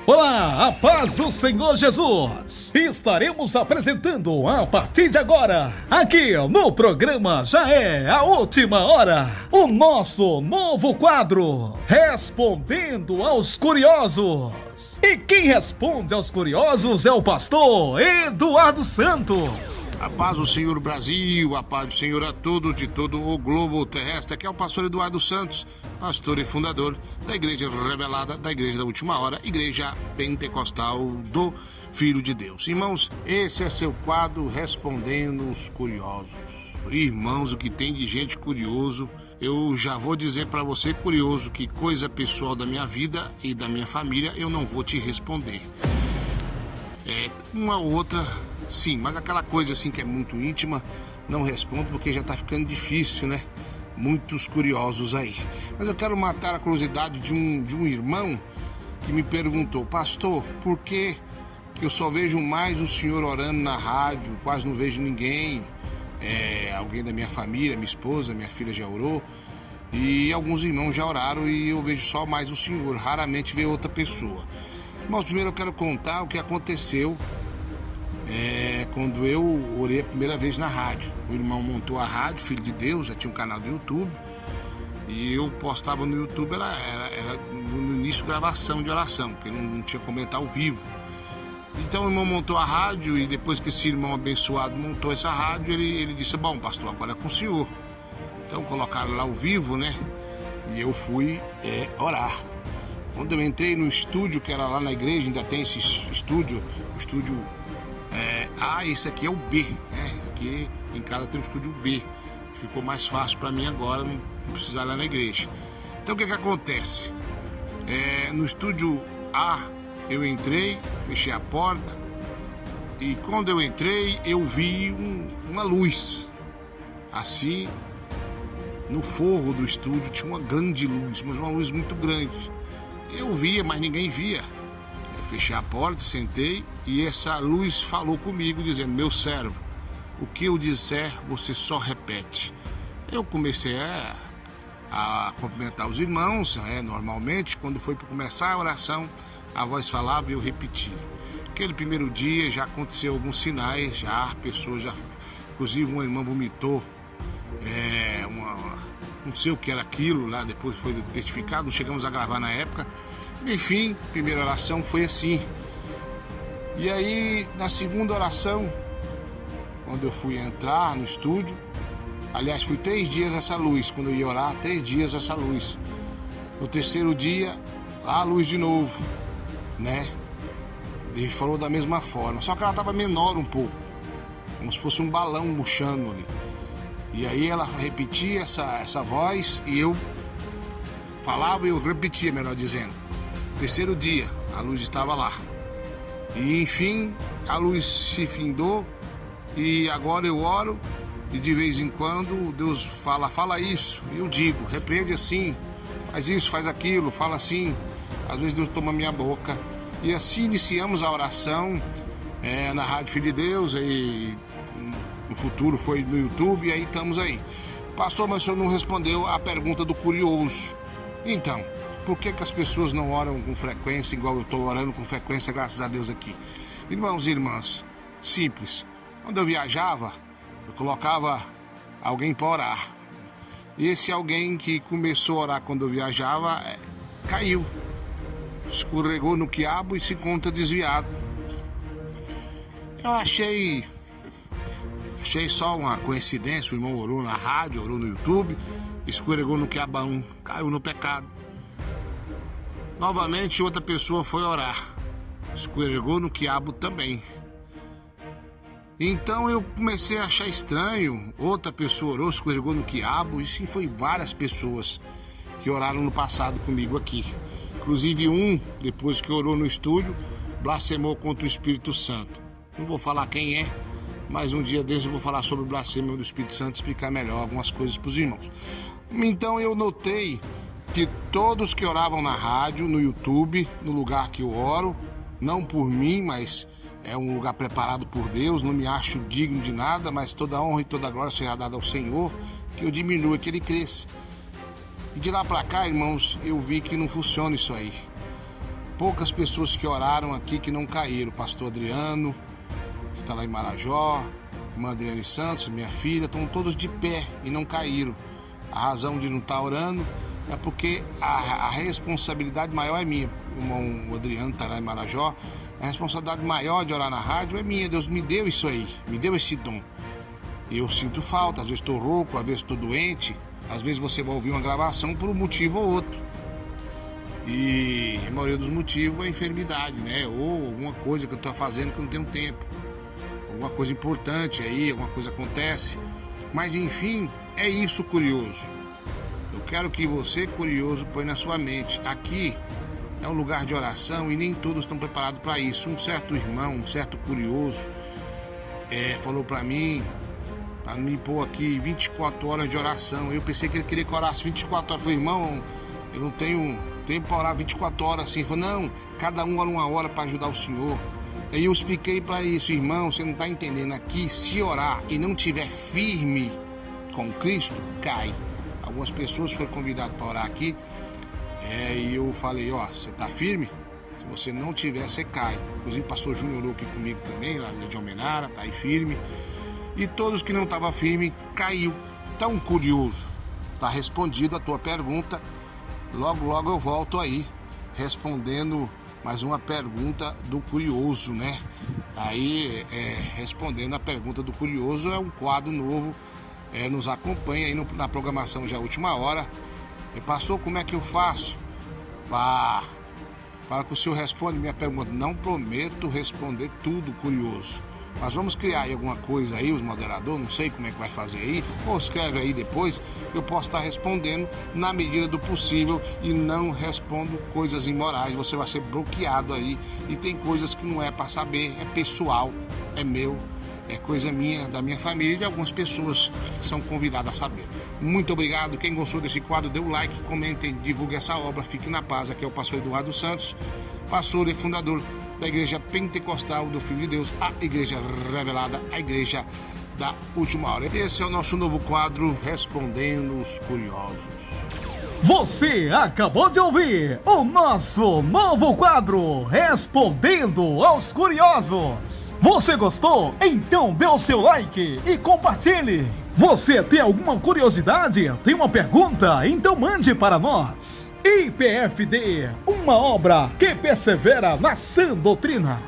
Olá, a paz do Senhor Jesus! Estaremos apresentando a partir de agora, aqui no programa Já É a Última Hora, o nosso novo quadro, Respondendo aos Curiosos. E quem responde aos curiosos é o pastor Eduardo Santos. A paz do Senhor Brasil, a paz do Senhor a todos de todo o globo terrestre. Aqui é o pastor Eduardo Santos, pastor e fundador da Igreja Revelada, da Igreja da Última Hora, Igreja Pentecostal do Filho de Deus. Irmãos, esse é seu quadro Respondendo os Curiosos. Irmãos, o que tem de gente curioso, eu já vou dizer para você, curioso, que coisa pessoal da minha vida e da minha família eu não vou te responder. Uma ou outra... Sim, mas aquela coisa assim que é muito íntima, não respondo porque já tá ficando difícil, né? Muitos curiosos aí. Mas eu quero matar a curiosidade de um irmão que me perguntou: pastor, por que eu só vejo mais o senhor orando na rádio, quase não vejo ninguém? Alguém da minha família, minha esposa, minha filha já orou, e alguns irmãos já oraram e eu vejo só mais o senhor, raramente vejo outra pessoa. Mas primeiro eu quero contar o que aconteceu quando eu orei a primeira vez na rádio. O irmão montou a rádio, Filho de Deus, já tinha um canal do YouTube, e eu postava no YouTube, era no início gravação de oração, porque não tinha como entrar ao vivo. Então o irmão montou a rádio, e depois que esse irmão abençoado montou essa rádio, ele disse: bom, pastor, agora é com o senhor. Então colocaram lá ao vivo, né? E eu fui orar. Quando eu entrei no estúdio, que era lá na igreja, ainda tem esse estúdio, o estúdio esse aqui é o B, né? Aqui em casa tem o estúdio B. Ficou mais fácil para mim agora, não precisar ir lá na igreja. Então o que acontece? No estúdio A eu entrei, fechei a porta, e quando eu entrei eu vi uma luz. Assim, no forro do estúdio tinha uma grande luz, mas uma luz muito grande. Eu via, mas ninguém via. Fechei a porta, sentei, e essa luz falou comigo, dizendo: meu servo, o que eu disser, você só repete. Eu comecei a cumprimentar os irmãos, normalmente, quando foi para começar a oração, a voz falava e eu repetia. Aquele primeiro dia já aconteceu alguns sinais, pessoas inclusive uma irmã vomitou, não sei o que era aquilo, lá depois foi testificado, não chegamos a gravar na época. Enfim, primeira oração foi assim. E aí, na segunda oração, quando eu fui entrar no estúdio, aliás, fui 3 dias essa luz, quando eu ia orar, 3 dias essa luz. No terceiro dia, a luz de novo, né? Ele falou da mesma forma, só que ela estava menor um pouco, como se fosse um balão murchando ali. E aí ela repetia essa voz, e eu falava e eu repetia, melhor dizendo. Terceiro dia, a luz estava lá. E enfim, a luz se findou, e agora eu oro, e de vez em quando Deus fala isso, e eu digo, repreende assim, faz isso, faz aquilo, fala assim. Às vezes Deus toma minha boca. E assim iniciamos a oração na Rádio Filho de Deus, e no futuro foi no YouTube, e aí estamos aí. Pastor, mas o senhor não respondeu a pergunta do curioso. Então, por que as pessoas não oram com frequência, igual eu estou orando com frequência, graças a Deus aqui? Irmãos e irmãs, simples. Quando eu viajava, eu colocava alguém para orar. E esse alguém que começou a orar quando eu viajava, caiu. Escorregou no quiabo e se encontra desviado. Eu achei só uma coincidência. O irmão orou na rádio, orou no YouTube, escorregou no quiabão, caiu no pecado. Novamente outra pessoa foi orar, escorregou no quiabo também. Então eu comecei a achar estranho. Outra pessoa orou, escorregou no quiabo, e sim, foi várias pessoas que oraram no passado comigo aqui. Inclusive depois que orou no estúdio, blasfemou contra o Espírito Santo. Não vou falar quem é, mas um dia desses eu vou falar sobre o blasfêmio do Espírito Santo, explicar melhor algumas coisas para os irmãos. Então eu notei que todos que oravam na rádio, no YouTube, no lugar que eu oro, não por mim, mas é um lugar preparado por Deus, não me acho digno de nada, mas toda honra e toda glória será dada ao Senhor, que eu diminua, que Ele cresça. E de lá para cá, irmãos, eu vi que não funciona isso aí. poucas pessoas que oraram aqui que não caíram. Pastor Adriano, que está lá em Marajó, irmã Adriane Santos, minha filha, estão todos de pé e não caíram. A razão de não estar orando é porque a responsabilidade maior é minha. O irmão Adriano está lá em Marajó. A responsabilidade maior de orar na rádio é minha. Deus me deu isso aí, me deu esse dom. Eu sinto falta, às vezes estou rouco, às vezes estou doente. Às vezes você vai ouvir uma gravação por um motivo ou outro. E a maioria dos motivos é enfermidade, né? Ou alguma coisa que eu estou fazendo que eu não tenho tempo. Alguma coisa importante aí, alguma coisa acontece. Mas enfim, é isso, curioso. Eu quero que você, curioso, põe na sua mente. Aqui é um lugar de oração e nem todos estão preparados para isso. Um certo irmão, um certo curioso, falou para mim pôr aqui 24 horas de oração. Eu pensei que ele queria que eu orasse 24 horas. Eu falei, irmão, eu não tenho tempo para orar 24 horas assim. Ele falou, não, cada um ora 1 hora para ajudar o senhor. Aí eu expliquei para isso, irmão, você não está entendendo. Aqui, se orar e não tiver firme com Cristo, cai. Algumas pessoas foram convidadas para orar aqui, e eu falei, você está firme? Se você não tiver, você cai. Inclusive o pastor Júnior orou aqui comigo também, lá de Almenara, está aí firme. E todos que não estavam firmes, caiu. Tão curioso, está respondida a tua pergunta. Logo, logo eu volto aí, respondendo mais uma pergunta do curioso, né? Aí, respondendo a pergunta do curioso, é um quadro novo, nos acompanha aí na programação já última hora. Pastor, como é que eu faço para que o senhor responda minha pergunta? Não prometo responder tudo, curioso. Mas vamos criar aí alguma coisa aí, os moderadores, não sei como é que vai fazer aí, ou escreve aí depois, eu posso estar respondendo na medida do possível e não respondo coisas imorais, você vai ser bloqueado aí. E tem coisas que não é para saber, é pessoal, é meu, é coisa minha, da minha família e de algumas pessoas que são convidadas a saber. Muito obrigado, quem gostou desse quadro, dê um like, comentem, divulgue essa obra, fique na paz. Aqui é o pastor Eduardo Santos, pastor e fundador da Igreja Pentecostal do Filho de Deus, a Igreja Revelada, a Igreja da Última Hora. Esse é o nosso novo quadro, Respondendo os Curiosos. Você acabou de ouvir o nosso novo quadro, Respondendo aos Curiosos. Você gostou? Então dê o seu like e compartilhe. Você tem alguma curiosidade? Tem uma pergunta? Então mande para nós. IPFD, uma obra que persevera na sã doutrina.